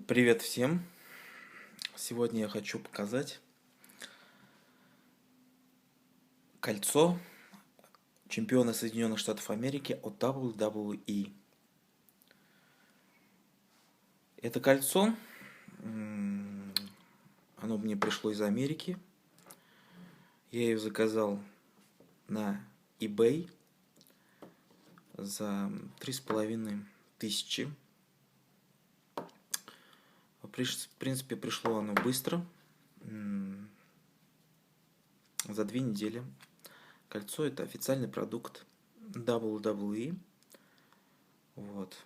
Привет всем! Сегодня я хочу показать кольцо чемпиона Соединенных Штатов Америки от WWE. Это кольцо, оно мне пришло из Америки. Я ее заказал на eBay за 3500. В принципе, пришло оно быстро, за 2 недели. Кольцо — это официальный продукт WWE. Вот.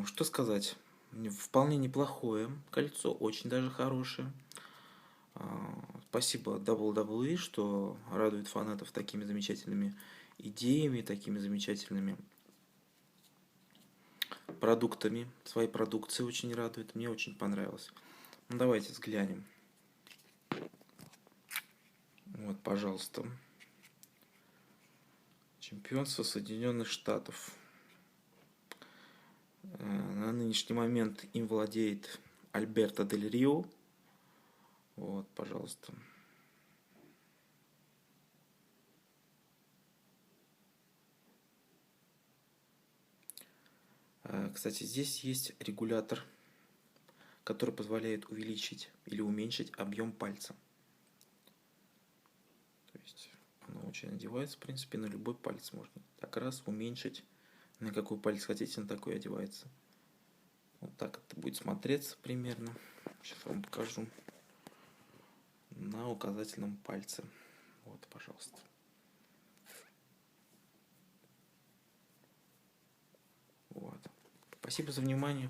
Что сказать? Вполне неплохое кольцо, очень даже хорошее. Спасибо WWE, что радует фанатов такими замечательными идеями, такими замечательными продуктами. Своей продукции очень радует. Мне очень понравилось. Ну, давайте взглянем. Вот, пожалуйста. Чемпионство Соединенных Штатов. На нынешний момент им владеет Альберто Дель Рио. Вот, пожалуйста. Кстати, здесь есть регулятор, который позволяет увеличить или уменьшить объем пальца. То есть оно очень одевается, в принципе, на любой палец можно. Так раз уменьшить, на какой палец хотите, на такой одевается. Вот так это будет смотреться примерно. Сейчас вам покажу. На указательном пальце. Вот, пожалуйста. Вот. Спасибо за внимание.